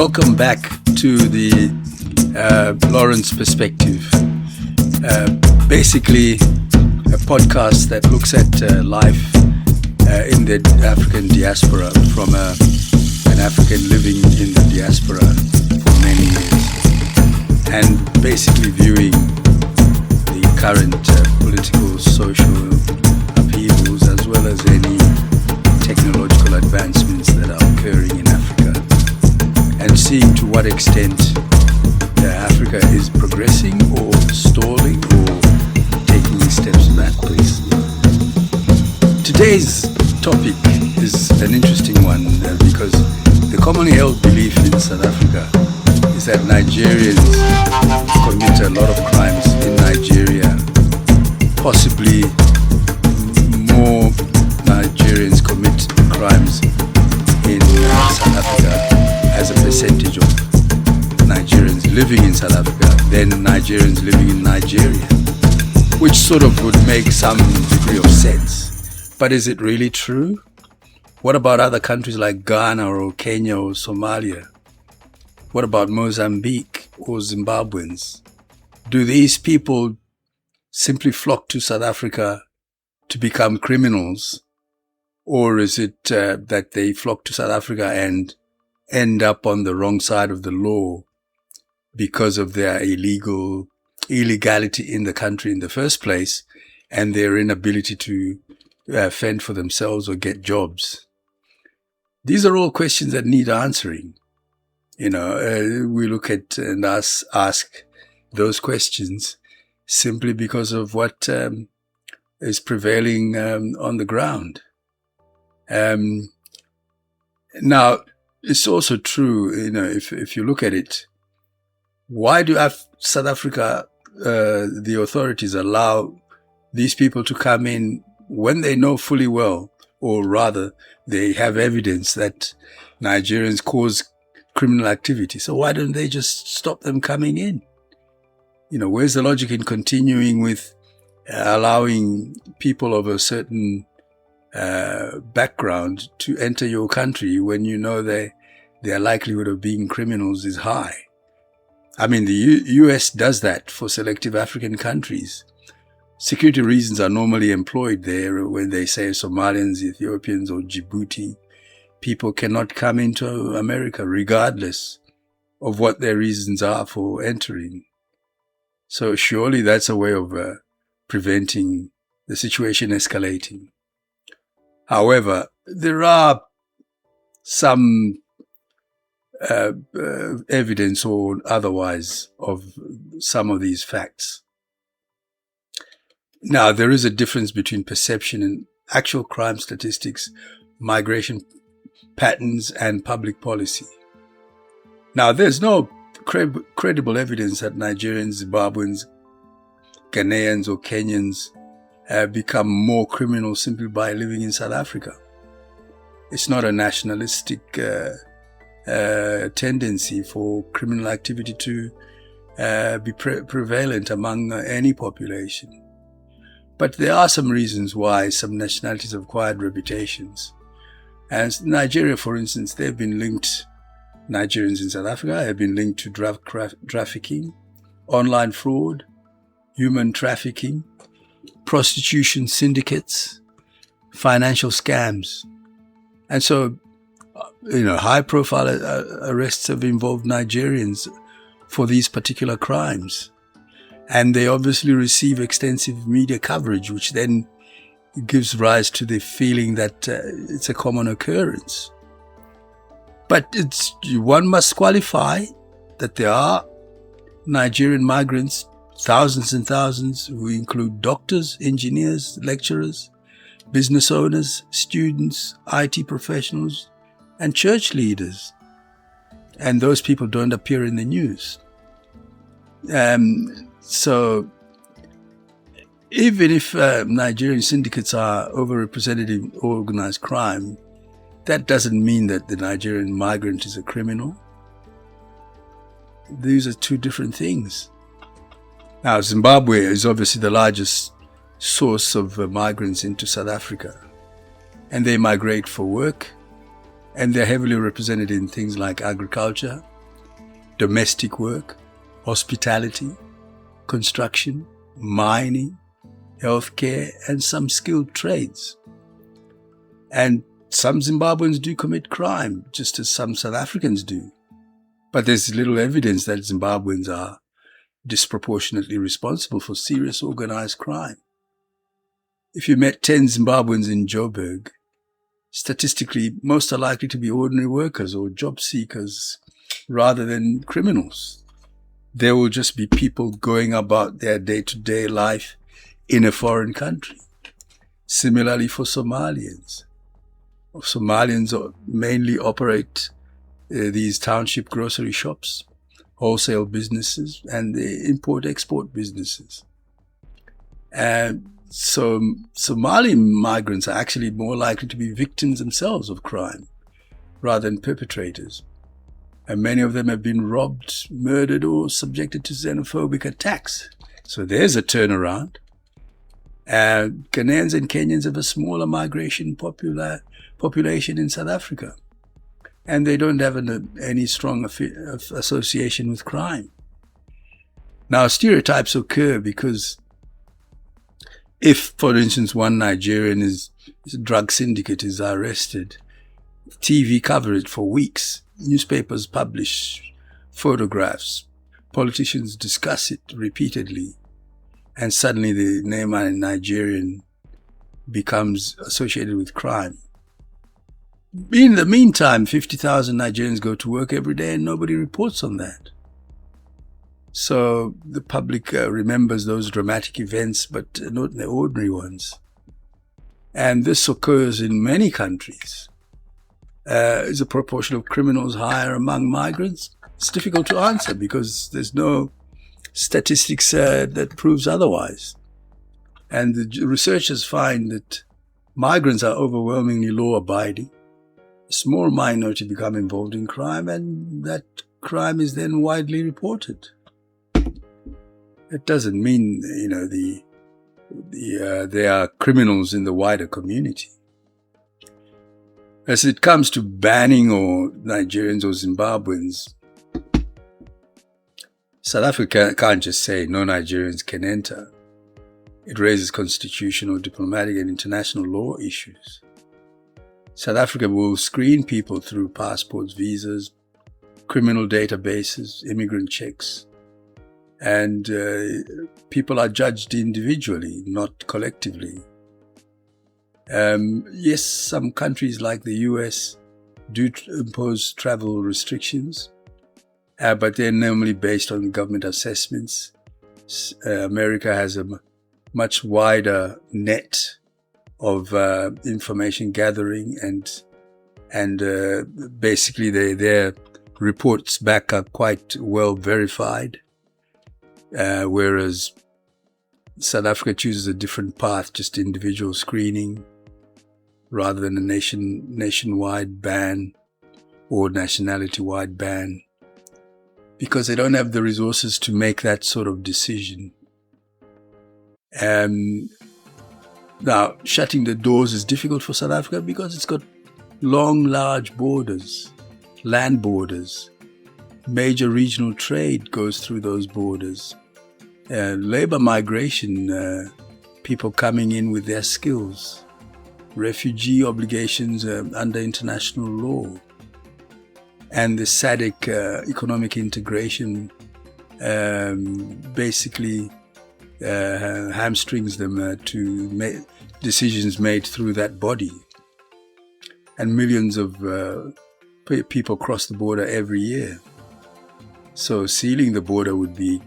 Welcome back to the Lawrence Perspective. Basically, a podcast that looks at life in the African diaspora from an African living in the diaspora for many years, and basically viewing the current political, social upheavals as well as any technological advancements that are occurring in Africa, and seeing to what extent Africa is progressing or stalling or taking steps backwards. Today's topic is an interesting one because the commonly held belief in South Africa is that Nigerians commit a lot of crimes in Nigeria. Possibly more Nigerians commit crimes in South Africa as a percentage of Nigerians living in South Africa than Nigerians living in Nigeria, which sort of would make some degree of sense. But is it really true? What about other countries like Ghana or Kenya or Somalia? What about Mozambique or Zimbabweans? Do these people simply flock to South Africa to become criminals? Or is it that they flock to South Africa and end up on the wrong side of the law because of their illegality in the country in the first place and their inability to fend for themselves or get jobs? These are all questions that need answering. We look at and ask those questions simply because of what is prevailing on the ground. Now, it's also true, if you look at it, why do South Africa, the authorities allow these people to come in when they know fully well, or rather they have evidence that Nigerians cause criminal activity? So why don't they just stop them coming in? Where's the logic in continuing with allowing people of a certain background to enter your country when you know their likelihood of being criminals is high? I mean, the US does that for selective African countries. Security reasons are normally employed there when they say Somalians, Ethiopians, or Djibouti people cannot come into America regardless of what their reasons are for entering. So surely that's a way of preventing the situation escalating. However, there are some evidence or otherwise of some of these facts. Now, there is a difference between perception and actual crime statistics, migration patterns, and public policy. Now, there's no credible evidence that Nigerians, Zimbabweans, Ghanaians, or Kenyans become more criminal simply by living in South Africa. It's not a nationalistic tendency for criminal activity to be prevalent among any population. But there are some reasons why some nationalities have acquired reputations. And Nigeria, for instance, Nigerians in South Africa have been linked to drug trafficking, online fraud, human trafficking, prostitution syndicates, financial scams. And so, high-profile arrests have involved Nigerians for these particular crimes. And they obviously receive extensive media coverage, which then gives rise to the feeling that it's a common occurrence. But one must qualify that there are Nigerian migrants, thousands and thousands, who include doctors, engineers, lecturers, business owners, students, IT professionals, and church leaders. And those people don't appear in the news. So even if Nigerian syndicates are overrepresented in organized crime, that doesn't mean that the Nigerian migrant is a criminal. These are two different things. Now, Zimbabwe is obviously the largest source of migrants into South Africa. And they migrate for work, and they're heavily represented in things like agriculture, domestic work, hospitality, construction, mining, healthcare, and some skilled trades. And some Zimbabweans do commit crime, just as some South Africans do. But there's little evidence that Zimbabweans are disproportionately responsible for serious organized crime. If you met 10 Zimbabweans in Joburg, statistically, most are likely to be ordinary workers or job seekers rather than criminals. There will just be people going about their day-to-day life in a foreign country. Similarly for Somalians. Somalians mainly operate these township grocery shops, wholesale businesses, and the import-export businesses. And so Somali migrants are actually more likely to be victims themselves of crime rather than perpetrators. And many of them have been robbed, murdered, or subjected to xenophobic attacks. So there's a turnaround. Ghanaians and Kenyans have a smaller migration population in South Africa. And they don't have any strong association with crime. Now, stereotypes occur because if, for instance, one Nigerian drug syndicate is arrested, TV cover it for weeks, newspapers publish photographs, politicians discuss it repeatedly, and suddenly the name of a Nigerian becomes associated with crime. In the meantime, 50,000 Nigerians go to work every day and nobody reports on that. So the public remembers those dramatic events, but not the ordinary ones. And this occurs in many countries. Is the proportion of criminals higher among migrants? It's difficult to answer because there's no statistics that proves otherwise. And the researchers find that migrants are overwhelmingly law-abiding. A small minority become involved in crime, and that crime is then widely reported. It doesn't mean, they are criminals in the wider community. As it comes to banning or Nigerians or Zimbabweans, South Africa can't just say no Nigerians can enter. It raises constitutional, diplomatic, and international law issues. South Africa will screen people through passports, visas, criminal databases, immigrant checks, and people are judged individually, not collectively. Yes, some countries like the US do impose travel restrictions, but they're normally based on government assessments. America has a much wider net of information gathering, and basically their reports back are quite well verified, whereas South Africa chooses a different path, just individual screening, rather than a nationwide ban or nationality-wide ban, because they don't have the resources to make that sort of decision. Now, shutting the doors is difficult for South Africa because it's got long, large borders, land borders. Major regional trade goes through those borders. Labor migration, people coming in with their skills. Refugee obligations under international law. And the SADC economic integration basically hamstrings them to make decisions made through that body. And millions of people cross the border every year. So sealing the border would be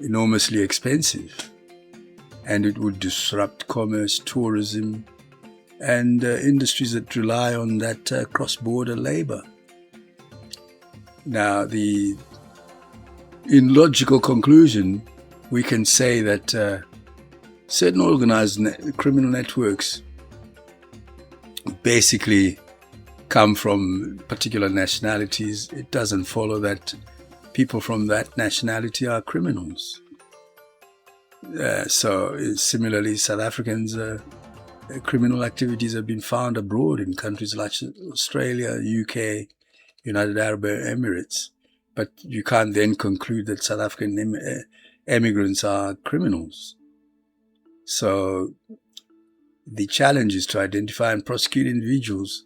enormously expensive, and it would disrupt commerce, tourism, and industries that rely on that cross-border labor. Now, in logical conclusion, we can say that certain organized criminal networks basically come from particular nationalities. It doesn't follow that people from that nationality are criminals. So similarly, South Africans' criminal activities have been found abroad in countries like Australia, UK, United Arab Emirates. But you can't then conclude that South African immigrants are criminals. So the challenge is to identify and prosecute individuals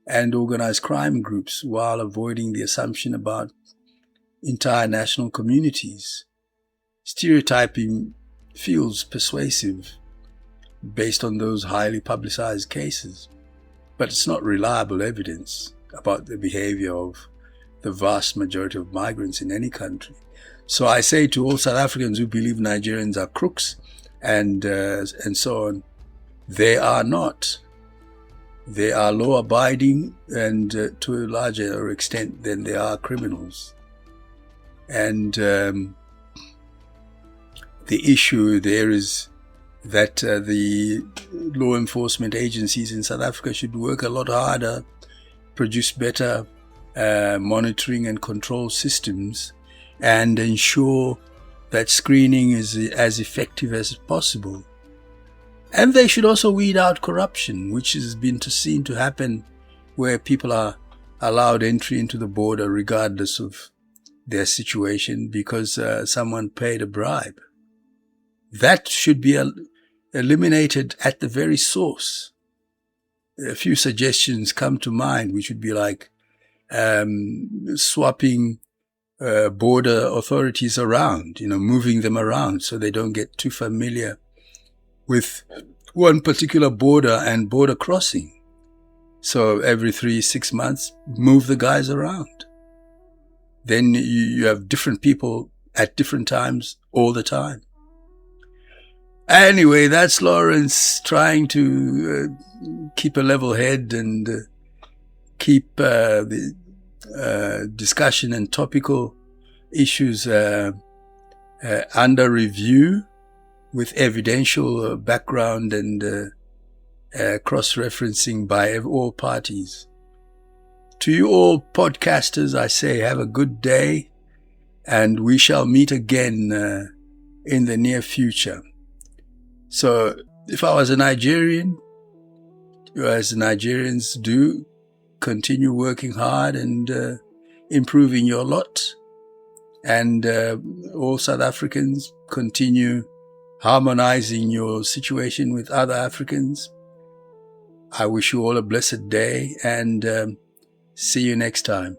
and organized crime groups while avoiding the assumption about entire national communities. Stereotyping feels persuasive based on those highly publicized cases, but it's not reliable evidence about the behavior of the vast majority of migrants in any country. So I say to all South Africans who believe Nigerians are crooks and so on, they are not. They are law-abiding and to a larger extent than they are criminals. And the issue there is that the law enforcement agencies in South Africa should work a lot harder, produce better monitoring and control systems, and ensure that screening is as effective as possible. And they should also weed out corruption, which has been seen to happen where people are allowed entry into the border regardless of their situation because someone paid a bribe. That should be eliminated at the very source. A few suggestions come to mind, which would be like swapping border authorities around, moving them around so they don't get too familiar with one particular border and border crossing. So every 3-6 months, move the guys around. Then you have different people at different times all the time. Anyway, that's Lawrence trying to keep a level head and keep the discussion and topical issues under review with evidential background and cross-referencing by all parties. To you all podcasters, I say have a good day, and we shall meet again in the near future. So if I was a Nigerian, as Nigerians do, continue working hard and improving your lot, and all South Africans continue harmonizing your situation with other Africans. I wish you all a blessed day and see you next time.